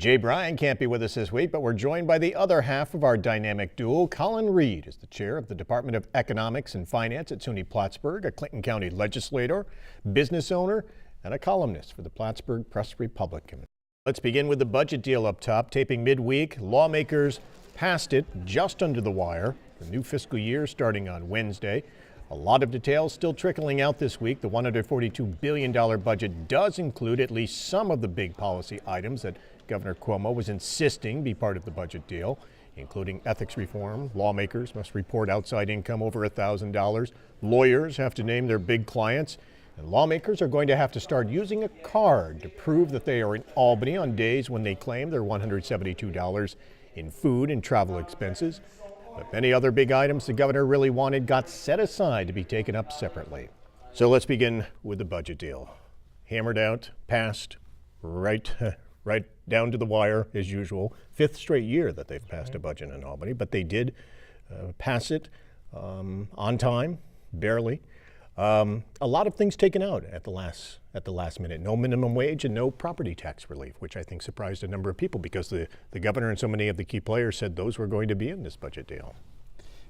Jay Bryan can't be with us this week, but we're joined by the other half of our dynamic duo. Colin Read is the chair of the Department of Economics and Finance at SUNY Plattsburgh, a Clinton County legislator, business owner, and a columnist for the Plattsburgh Press-Republican. Let's begin with the budget deal up top. Taping midweek, lawmakers passed it just under the wire. The new fiscal year starting on Wednesday. A lot of details still trickling out this week. The $142 billion budget does include at least some of the big policy items that Governor Cuomo was insisting be part of the budget deal, including ethics reform. Lawmakers must report outside income over $1,000. Lawyers have to name their big clients. And lawmakers are going to have to start using a card to prove that they are in Albany on days when they claim their $172 in food and travel expenses. But many other big items the governor really wanted got set aside to be taken up separately. So let's begin with the budget deal. Hammered out, passed, right down to the wire as usual. Fifth straight year that they've passed a budget in Albany, but they did pass it on time, barely. A lot of things taken out at the last minute. No minimum wage and no property tax relief, which I think surprised a number of people because the governor and so many of the key players said those were going to be in this budget deal.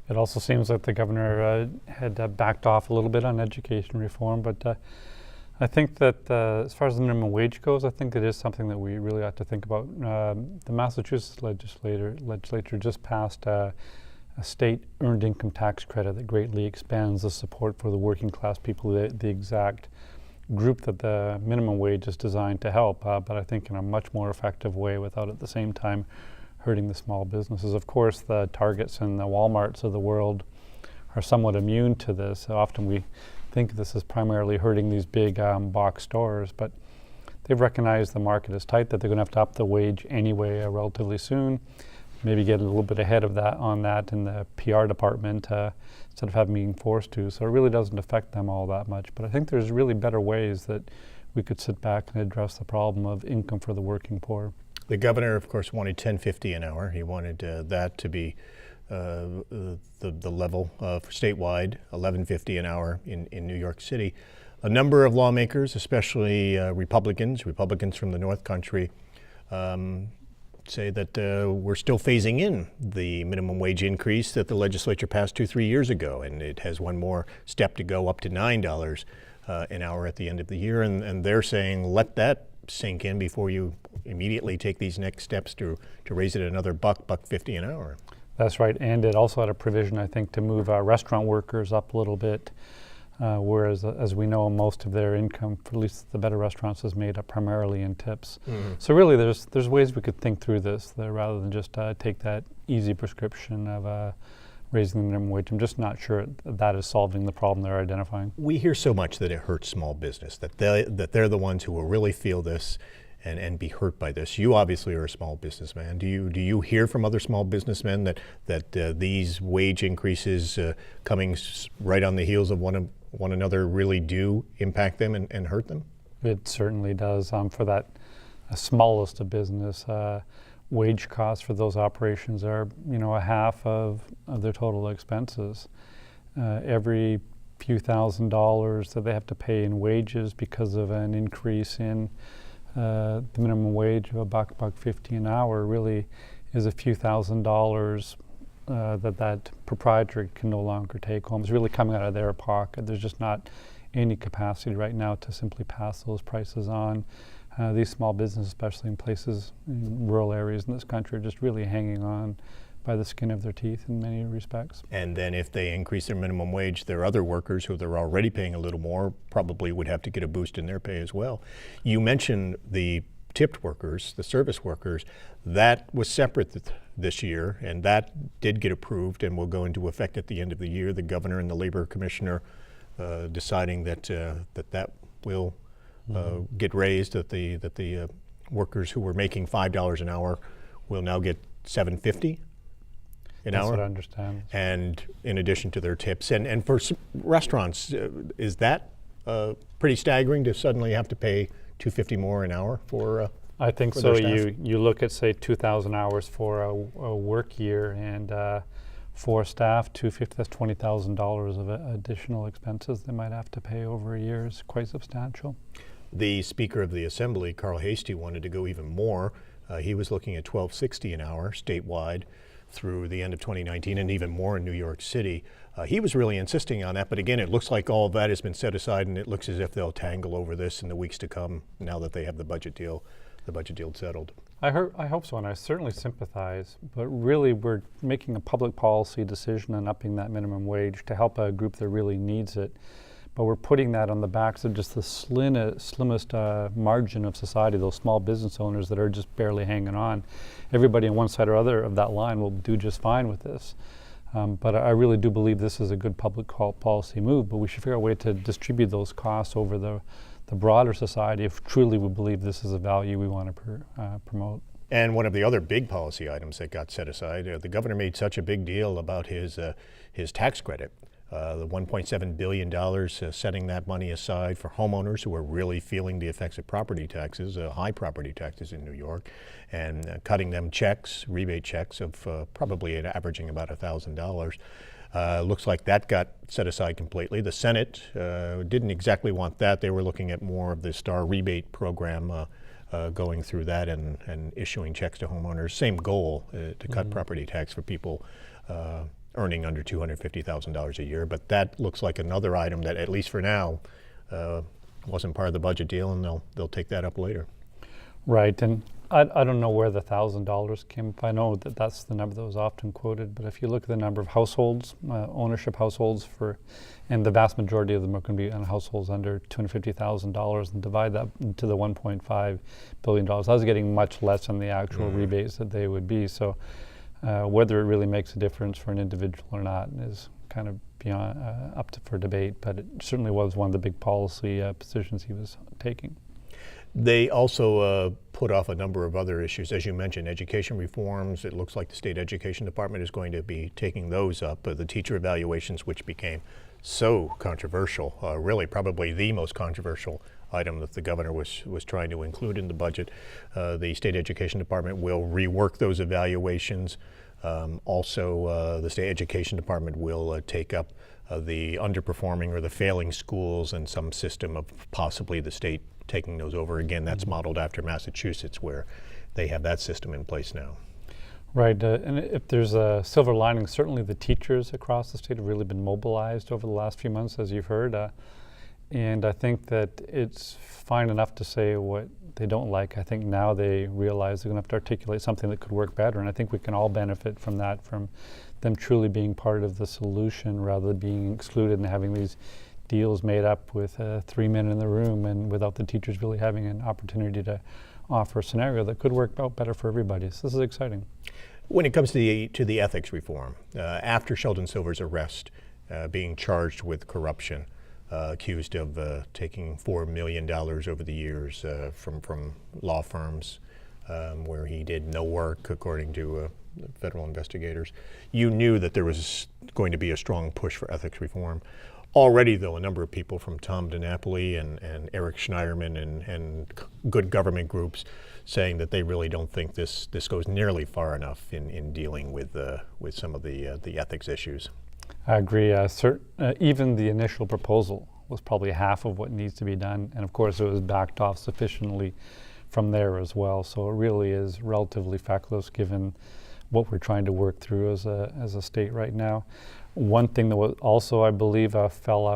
It also seems like the governor had backed off a little bit on education reform, but I think that as far as the minimum wage goes, I think it is something that we really ought to think about. The Massachusetts legislature just passed a state earned income tax credit that greatly expands the support for the working class people, the exact group that the minimum wage is designed to help, but I think in a much more effective way without at the same time hurting the small businesses. Of course, the Targets and the Walmarts of the world are somewhat immune to this. Often we think this is primarily hurting these big box stores, but they've recognized the market is tight, that they're going to have to up the wage anyway relatively soon. Maybe get a little bit ahead of that on that in the PR department instead of having being forced to. So it really doesn't affect them all that much. But I think there's really better ways that we could sit back and address the problem of income for the working poor. The governor, of course, wanted $10.50 an hour. He wanted that to be the level for statewide, $11.50 an hour in New York City. A number of lawmakers, especially Republicans from the North Country, say that we're still phasing in the minimum wage increase that the legislature passed 2-3 years ago, and it has one more step to go up to $9 an hour at the end of the year, and they're saying let that sink in before you immediately take these next steps to raise it another $1.50 an hour. That's right, and it also had a provision, I think, to move restaurant workers up a little bit. Whereas, as we know, most of their income, for at least the better restaurants, is made up primarily in tips. Mm-hmm. So really, there's ways we could think through this rather than just take that easy prescription of raising the minimum wage. I'm just not sure that is solving the problem they're identifying. We hear so much that it hurts small business, that they're the ones who will really feel this and be hurt by this. You obviously are a small businessman. Do you hear from other small businessmen that these wage increases coming right on the heels of one another really do impact them and hurt them? It certainly does. For that smallest of business, wage costs for those operations are a half of their total expenses. Every few $1,000s that they have to pay in wages because of an increase in the minimum wage of $1.50 an hour really is a few $1,000s that proprietor can no longer take home. It's really coming out of their pocket. There's just not any capacity right now to simply pass those prices on. These small businesses, especially in places, in rural areas in this country, are just really hanging on by the skin of their teeth in many respects. And then if they increase their minimum wage, their other workers who they're already paying a little more probably would have to get a boost in their pay as well. You mentioned the tipped workers, the service workers. That was separate this year, and that did get approved and will go into effect at the end of the year. The governor and the labor commissioner deciding that that will get raised, that the workers who were making $5 an hour will now get $7.50 an hour. That's what I understand. And in addition to their tips. And for restaurants, is that pretty staggering to suddenly have to pay $2.50 more an hour for I think so. You look at, say, 2,000 hours for a work year, and for staff, $250, that's $20,000 of additional expenses they might have to pay over a year. Is quite substantial. The Speaker of the Assembly, Carl Hastie, wanted to go even more. He was looking at $12.60 an hour statewide through the end of 2019, and even more in New York City. He was really insisting on that, but again, it looks like all of that has been set aside, and it looks as if they'll tangle over this in the weeks to come now that they have the budget deal settled. I hope so, and I certainly sympathize, but really we're making a public policy decision on upping that minimum wage to help a group that really needs it. But we're putting that on the backs of just the slimmest margin of society, those small business owners that are just barely hanging on. Everybody on one side or other of that line will do just fine with this. But I really do believe this is a good public policy move, but we should figure out a way to distribute those costs over the broader society if truly we believe this is a value we want to promote. And one of the other big policy items that got set aside, the governor made such a big deal about his tax credit. The $1.7 billion, setting that money aside for homeowners who are really feeling the effects of property taxes, high property taxes in New York, and cutting them checks, rebate checks of probably averaging about $1,000. Looks like that got set aside completely. The Senate didn't exactly want that. They were looking at more of the STAR rebate program, going through that and issuing checks to homeowners. Same goal, to cut property tax for people earning under $250,000 a year. But that looks like another item that, at least for now, wasn't part of the budget deal, and they'll take that up later. Right, and I don't know where the $1,000 came from. I know that that's the number that was often quoted, but if you look at the number of households, ownership households and the vast majority of them are going to be on households under $250,000, and divide that into the $1.5 billion, I was getting much less than the actual rebates that they would be. So whether it really makes a difference for an individual or not is kind of beyond for debate, but it certainly was one of the big policy positions he was taking. They also put off a number of other issues. As you mentioned, education reforms. It looks like the state education department is going to be taking those up. The teacher evaluations, which became so controversial, really probably the most controversial item that the governor was trying to include in the budget. The state education department will rework those evaluations. Also, the state education department will take up the underperforming or the failing schools and some system of possibly the state taking those over. Again, that's modeled after Massachusetts, where they have that system in place now. Right, and if there's a silver lining, certainly the teachers across the state have really been mobilized over the last few months, as you've heard. And I think that it's fine enough to say what they don't like. I think now they realize they're going to have to articulate something that could work better, and I think we can all benefit from that, from them truly being part of the solution rather than being excluded and having these deals made up with 3 men in the room and without the teachers really having an opportunity to offer a scenario that could work out better for everybody. So this is exciting. When it comes to the ethics reform, after Sheldon Silver's arrest, being charged with corruption, accused of taking $4 million over the years from law firms where he did no work, according to federal investigators, you knew that there was going to be a strong push for ethics reform. Already, though, a number of people, from Tom DiNapoli and Eric Schneiderman and good government groups, saying that they really don't think this goes nearly far enough in dealing with some of the ethics issues. I agree. Even the initial proposal was probably half of what needs to be done, and of course it was backed off sufficiently from there as well. So it really is relatively feckless given what we're trying to work through as a state right now. One thing that was also, I believe, fall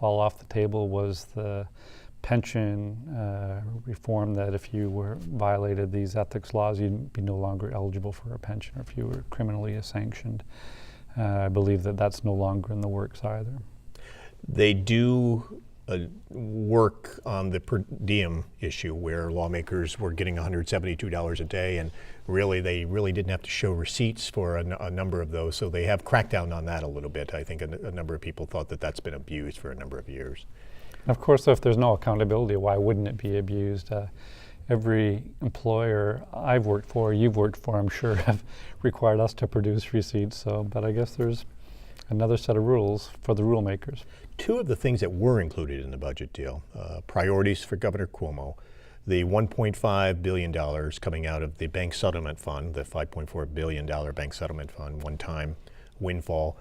off the table was the pension reform, that if you were violated these ethics laws, you'd be no longer eligible for a pension, or if you were criminally sanctioned. I believe that that's no longer in the works either. They do work on the per diem issue, where lawmakers were getting $172 a day, and they really didn't have to show receipts for a number of those, so they have cracked down on that a little bit. I think a number of people thought that that's been abused for a number of years. And of course, if there's no accountability, why wouldn't it be abused? Every employer I've worked for, you've worked for, I'm sure, have required us to produce receipts. But I guess there's another set of rules for the rule makers. Two of the things that were included in the budget deal, priorities for Governor Cuomo, the $1.5 billion coming out of the bank settlement fund, the $5.4 billion bank settlement fund, one-time windfall,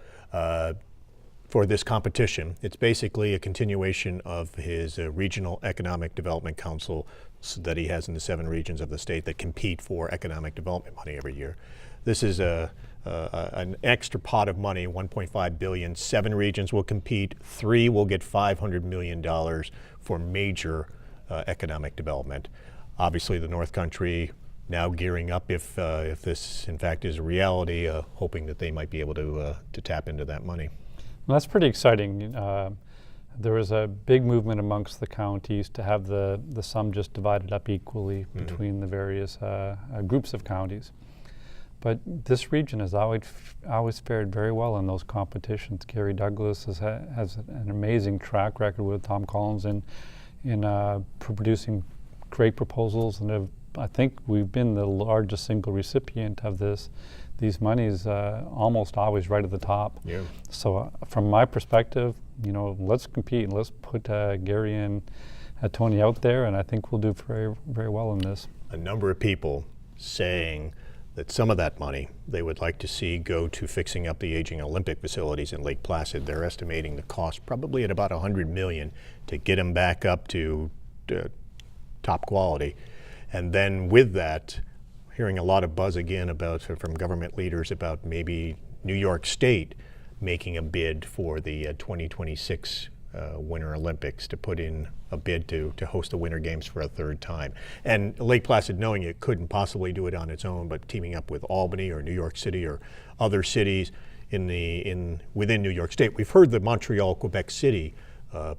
for this competition. It's basically a continuation of his Regional Economic Development Council that he has in the 7 regions of the state that compete for economic development money every year. This is an extra pot of money, $1.5 billion. 7 regions will compete. 3 will get $500 million for major economic development. Obviously, the North Country now gearing up if this in fact is a reality, hoping that they might be able to tap into that money. Well, that's pretty exciting. There was a big movement amongst the counties to have the sum just divided up equally between the various groups of counties. But this region has always fared very well in those competitions. Gary Douglas has an amazing track record with Tom Collins in producing great proposals, and I think we've been the largest single recipient of these monies, almost always right at the top. Yeah. So from my perspective, let's compete and let's put Gary and Tony out there, and I think we'll do very, very well in this. A number of people saying that some of that money they would like to see go to fixing up the aging Olympic facilities in Lake Placid. They're estimating the cost probably at about $100 million to get them back up to top quality. And then with that, hearing a lot of buzz again from government leaders about maybe New York State making a bid for the 2026 Winter Olympics, to put in a bid to host the Winter Games for a 3rd time. And Lake Placid, knowing it couldn't possibly do it on its own, but teaming up with Albany or New York City or other cities within New York State. We've heard the Montreal, Quebec City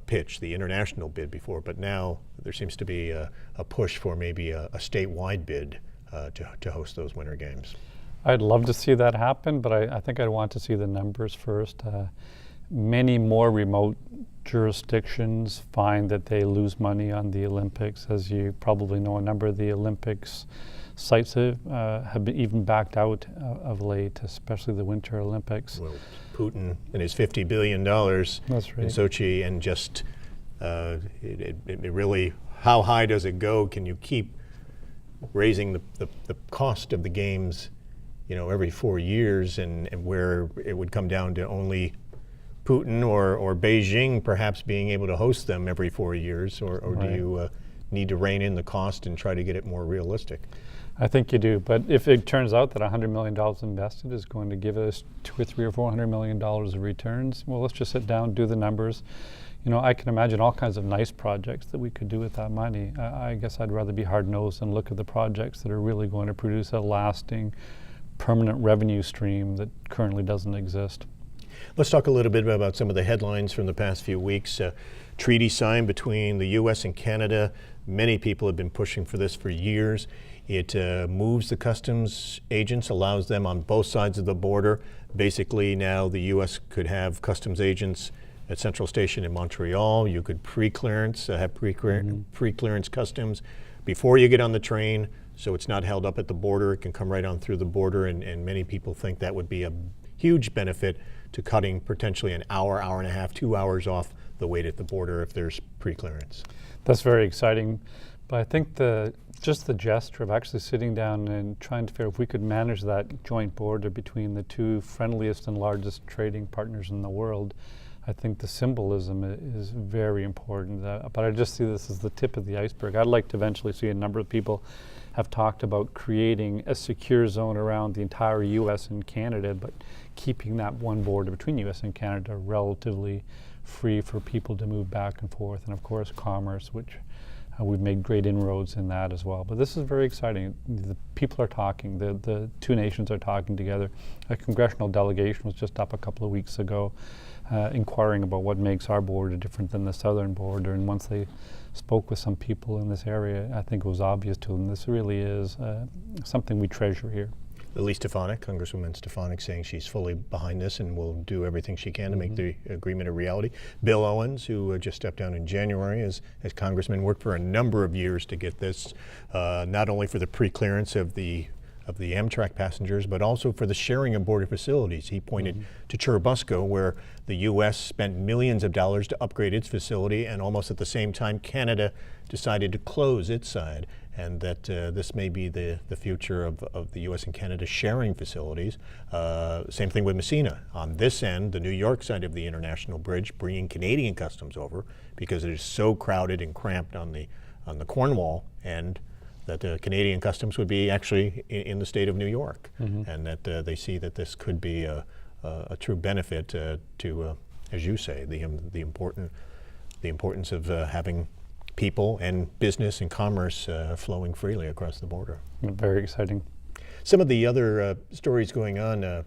pitch, the international bid before, but now there seems to be a push for maybe a statewide bid to host those Winter Games. I'd love to see that happen, but I think I'd want to see the numbers first. Many more remote jurisdictions find that they lose money on the Olympics. As you probably know, a number of the Olympics sites have been even backed out of late, especially the Winter Olympics. Well, Putin and his $50 billion That's right. in Sochi, and just it really, how high does it go? Can you keep raising the cost of the games, every 4 years, and where it would come down to only Putin or Beijing perhaps being able to host them every 4 years, or Right. do you need to rein in the cost and try to get it more realistic? I think you do, but if it turns out that $100 million invested is going to give us $200 or $300 or $400 million of returns, well, let's just sit down, do the numbers. I can imagine all kinds of nice projects that we could do with that money. I guess I'd rather be hard-nosed and look at the projects that are really going to produce a lasting, permanent revenue stream that currently doesn't exist. Let's talk a little bit about some of the headlines from the past few weeks. Treaty signed between the U.S. and Canada. Many people have been pushing for this for years. It moves the customs agents, allows them on both sides of the border. Basically, now the U.S. could have customs agents at Central Station in Montreal. You could have pre-clearance customs before you get on the train, so it's not held up at the border. It can come right on through the border, and many people think that would be a huge benefit to cutting potentially an hour, hour and a half, 2 hours off the wait at the border if there's pre-clearance. That's very exciting, but I think just the gesture of actually sitting down and trying to figure if we could manage that joint border between the 2 friendliest and largest trading partners in the world, I think the symbolism is very important. But I just see this as the tip of the iceberg. I'd like to eventually see a number of people have talked about creating a secure zone around the entire U.S. and Canada, but keeping that one border between U.S. and Canada relatively free for people to move back and forth, and of course commerce, which we've made great inroads in that as well. But this is very exciting. The people are talking, the 2 nations are talking together. A congressional delegation was just up a couple of weeks ago inquiring about what makes our border different than the southern border, and once they spoke with some people in this area, I think it was obvious to them this really is something we treasure here. Lily Stefanik, Congresswoman Stefanik, saying she's fully behind this and will do everything she can to make the agreement a reality. Bill Owens, who just stepped down in January as congressman, worked for a number of years to get this, not only for the pre-clearance of the Amtrak passengers, but also for the sharing of border facilities. He pointed to Churubusco, where the U.S. spent millions of dollars to upgrade its facility, and almost at the same time, Canada decided to close its side, and that this may be the future of the U.S. and Canada sharing facilities. Same thing with Messina. On this end, the New York side of the international bridge, bringing Canadian customs over because it is so crowded and cramped on the the Cornwall end, that Canadian Customs would be actually in the state of New York, and that they see that this could be a true benefit to, as you say, the importance of having people and business and commerce flowing freely across the border. Very exciting. Some of the other stories going on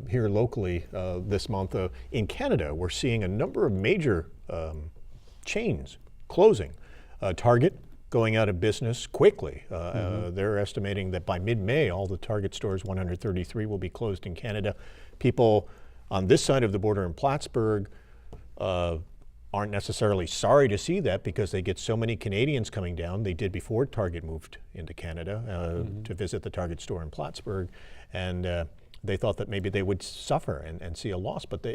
here locally this month in Canada, we're seeing a number of major chains closing. Target going out of business quickly. They're estimating that by mid-May, all the Target stores, 133, will be closed in Canada. People on this side of the border in Plattsburgh aren't necessarily sorry to see that because they get so many Canadians coming down. They did before Target moved into Canada to visit the Target store in Plattsburgh, and they thought that maybe they would suffer and see a loss, but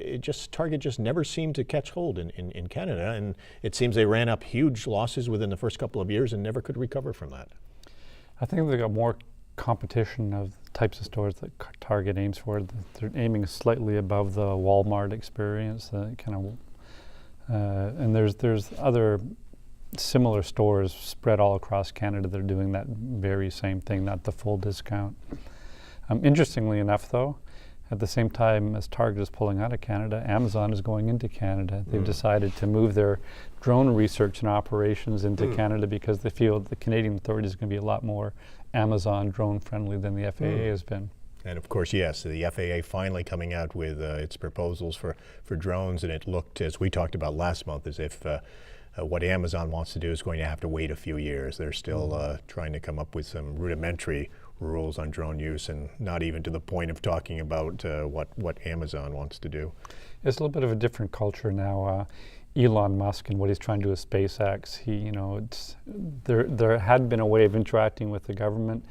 Target just never seemed to catch hold in Canada, and it seems they ran up huge losses within the first couple of years and never could recover from that. I think they got more competition of the types of stores that Target aims for. They're aiming slightly above the Walmart experience, and there's other similar stores spread all across Canada that are doing that very same thing, not the full discount. Interestingly enough, though, at the same time as Target is pulling out of Canada, Amazon is going into Canada. They've decided to move their drone research and operations into Canada because they feel the Canadian authorities are going to be a lot more Amazon drone friendly than the FAA has been. And of course, yes, the FAA finally coming out with its proposals for drones, and it looked, as we talked about last month, as if what Amazon wants to do is going to have to wait a few years. They're still trying to come up with some rudimentary rules on drone use, and not even to the point of talking about what Amazon wants to do. It's a little bit of a different culture now. Elon Musk and what he's trying to do with SpaceX, there had been a way of interacting with the government.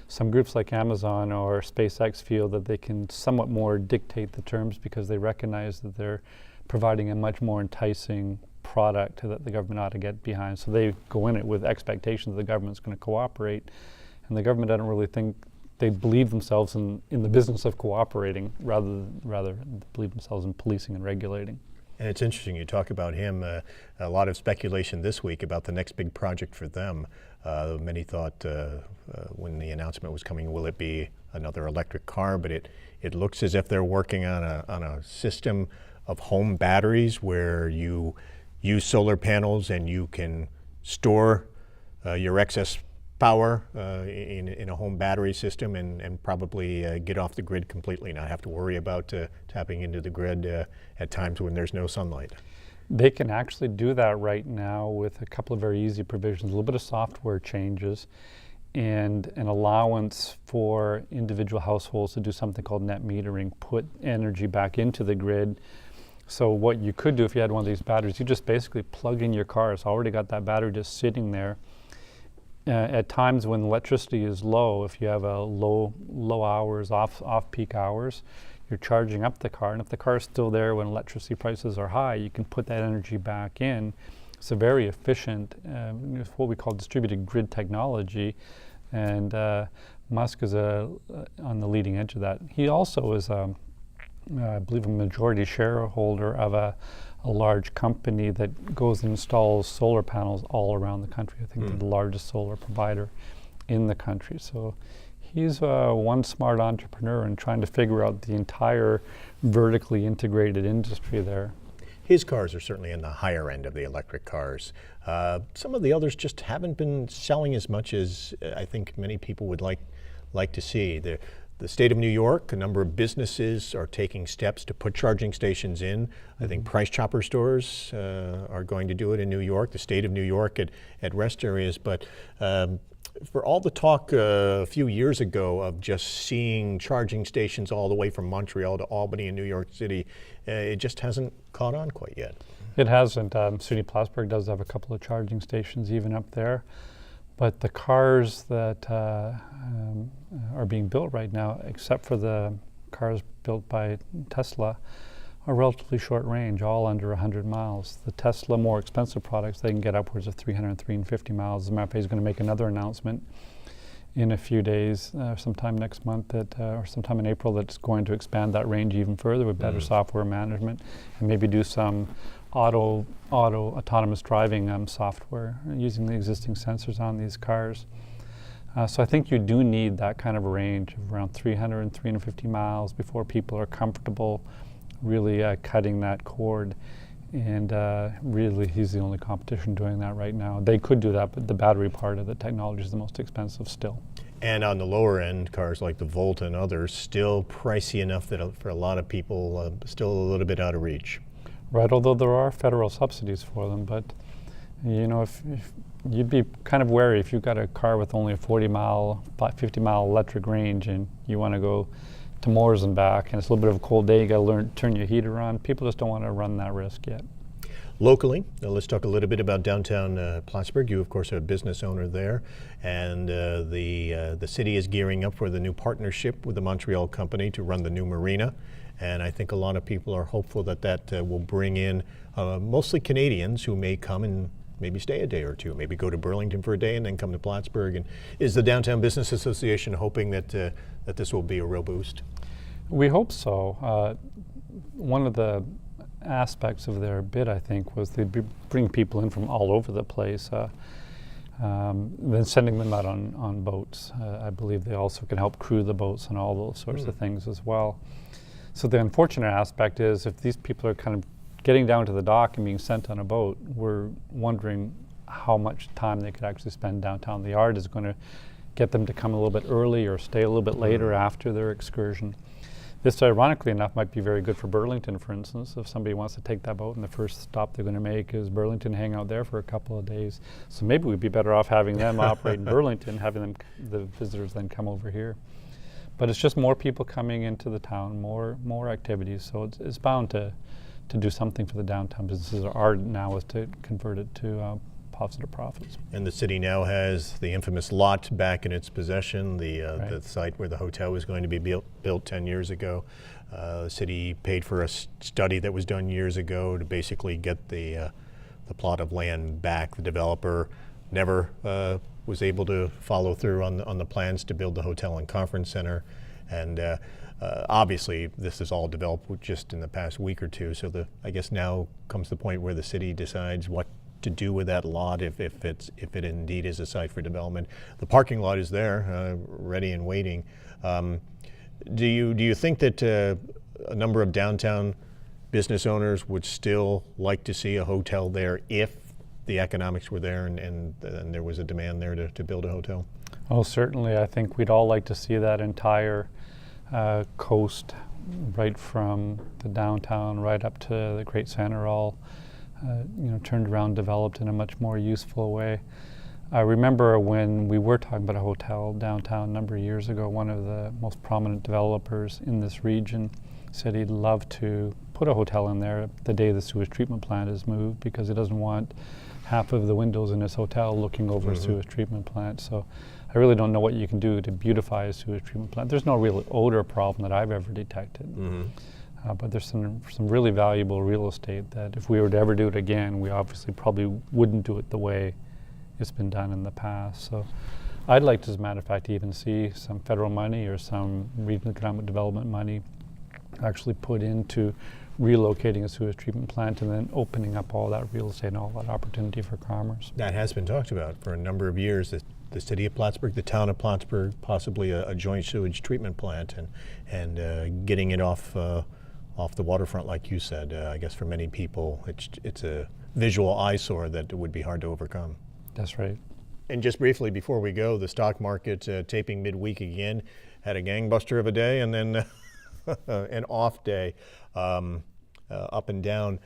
Some groups like Amazon or SpaceX feel that they can somewhat more dictate the terms because they recognize that they're providing a much more enticing product that the government ought to get behind. So they go in it with expectations that the government's going to cooperate. And the government doesn't really think they believe themselves in the business of cooperating, rather believe themselves in policing and regulating. And it's interesting, you talk about him, a lot of speculation this week about the next big project for them. Many thought when the announcement was coming, will it be another electric car? But it looks as if they're working on a system of home batteries where you use solar panels and you can store your excess power in a home battery system and probably get off the grid completely, not have to worry about tapping into the grid at times when there's no sunlight. They can actually do that right now with a couple of very easy provisions, a little bit of software changes and an allowance for individual households to do something called net metering, put energy back into the grid. So what you could do if you had one of these batteries, you just basically plug in your car. It's already got that battery just sitting there. At times when electricity is low, if you have a low hours, off-peak hours, you're charging up the car. And if the car is still there when electricity prices are high, you can put that energy back in. It's a very efficient, it's what we call distributed grid technology. And Musk is on the leading edge of that. He also is, I believe, a majority shareholder of a large company that goes and installs solar panels all around the country. I think they're the largest solar provider in the country. So he's one smart entrepreneur and trying to figure out the entire vertically integrated industry there. His cars are certainly in the higher end of the electric cars. Some of the others just haven't been selling as much as I think many people would like to see. The state of New York, a number of businesses are taking steps to put charging stations in. I think Price Chopper stores are going to do it in New York, the state of New York at rest areas. But for all the talk a few years ago of just seeing charging stations all the way from Montreal to Albany and New York City, it just hasn't caught on quite yet. It hasn't. SUNY Plattsburgh does have a couple of charging stations even up there. But the cars that are being built right now, except for the cars built by Tesla, are relatively short range, all under 100 miles. The Tesla more expensive products, they can get upwards of 300, 350 miles. As a matter of fact, he's going to make another announcement in a few days, sometime next month, or sometime in April, that's going to expand that range even further with better software management and maybe do some autonomous driving software using the existing sensors on these cars. So I think you do need that kind of a range of around 300 and 350 miles before people are comfortable really cutting that cord. And really, he's the only competition doing that right now. They could do that, but the battery part of the technology is the most expensive still. And on the lower end, cars like the Volt and others, still pricey enough that for a lot of people, still a little bit out of reach. Right, although there are federal subsidies for them, but you know, if you'd be kind of wary if you've got a car with only a 40-mile, 50-mile electric range and you want to go to Moores and back, and it's a little bit of a cold day, you got to turn your heater on. People just don't want to run that risk yet. Locally, let's talk a little bit about downtown Plattsburgh. You, of course, are a business owner there, and the city is gearing up for the new partnership with the Montreal company to run the new marina. And I think a lot of people are hopeful that that will bring in mostly Canadians who may come and maybe stay a day or two, maybe go to Burlington for a day and then come to Plattsburgh. And is the Downtown Business Association hoping that that this will be a real boost? We hope so. One of the aspects of their bid, I think, was they bring people in from all over the place, then sending them out on boats. I believe they also can help crew the boats and all those sorts of things as well. So the unfortunate aspect is if these people are kind of getting down to the dock and being sent on a boat, we're wondering how much time they could actually spend downtown. The yard is going to get them to come a little bit early or stay a little bit later after their excursion. This, ironically enough, might be very good for Burlington, for instance. If somebody wants to take that boat and the first stop they're going to make is Burlington, hang out there for a couple of days. So maybe we'd be better off having them operate in Burlington, having them, the visitors then come over here. But it's just more people coming into the town, more activities. So it's bound to do something for the downtown businesses. Our now is to convert it to positive profits. And the city now has the infamous lot back in its possession, the site where the hotel was going to be built 10 years ago. The city paid for a study that was done years ago to basically get the plot of land back. The developer never was able to follow through on the plans to build the hotel and conference center. And obviously, this is all developed just in the past week or two. So I guess now comes the point where the city decides what to do with that lot if it indeed is a site for development. The parking lot is there, ready and waiting. Do you think that a number of downtown business owners would still like to see a hotel there if the economics were there and there was a demand there to build a hotel? Oh, certainly. I think we'd all like to see that entire coast, right from the downtown right up to the Great Center, all turned around, developed in a much more useful way. I remember when we were talking about a hotel downtown a number of years ago, one of the most prominent developers in this region said he'd love to put a hotel in there the day the sewage treatment plant is moved, because he doesn't want half of the windows in his hotel looking over a sewage treatment plant. So I really don't know what you can do to beautify a sewage treatment plant. There's no real odor problem that I've ever detected. But there's some really valuable real estate that if we were to ever do it again, we obviously probably wouldn't do it the way it's been done in the past. So I'd like to, as a matter of fact, even see some federal money or some regional economic development money actually put into relocating a sewage treatment plant and then opening up all that real estate and all that opportunity for commerce. That has been talked about for a number of years. The city of Plattsburgh, the town of Plattsburgh, possibly a joint sewage treatment plant, and getting it off the waterfront, like you said. I guess for many people, it's a visual eyesore that would be hard to overcome. That's right. And just briefly before we go, the stock market taping midweek again, had a gangbuster of a day and then an off day, up and down.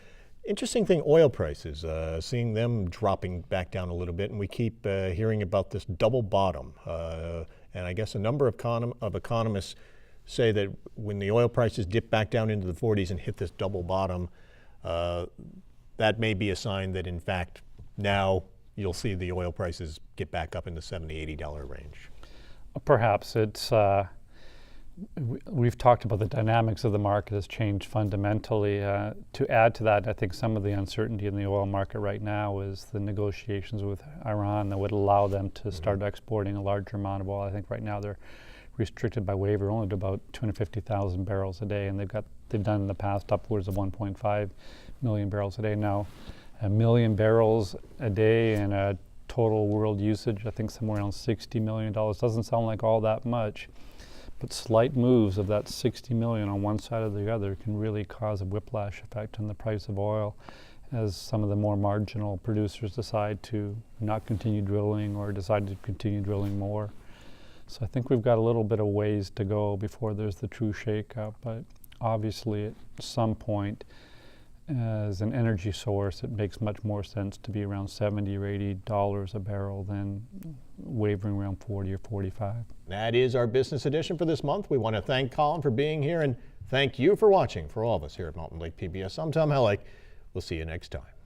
Interesting thing, oil prices, seeing them dropping back down a little bit, and we keep hearing about this double bottom. And I guess a number of economists say that when the oil prices dip back down into the 40s and hit this double bottom, that may be a sign that in fact now you'll see the oil prices get back up in the $70, $80 range. Perhaps. It's we've talked about the dynamics of the market has changed fundamentally. To add to that, I think some of the uncertainty in the oil market right now is the negotiations with Iran that would allow them to start exporting a larger amount of oil. I think right now they're restricted by waiver only to about 250,000 barrels a day, and they've done in the past upwards of 1.5 million barrels a day. Now, 1 million barrels a day and a total world usage, I think somewhere around $60 million. Doesn't sound like all that much, but slight moves of that 60 million on one side or the other can really cause a whiplash effect on the price of oil, as some of the more marginal producers decide to not continue drilling or decide to continue drilling more. So I think we've got a little bit of ways to go before there's the true shakeup, but obviously at some point, as an energy source, it makes much more sense to be around $70 or $80 a barrel than wavering around 40 or 45. That is our business edition for this month. We want to thank Colin for being here and thank you for watching. For all of us here at Mountain Lake PBS, I'm Tom Hellick. We'll see you next time.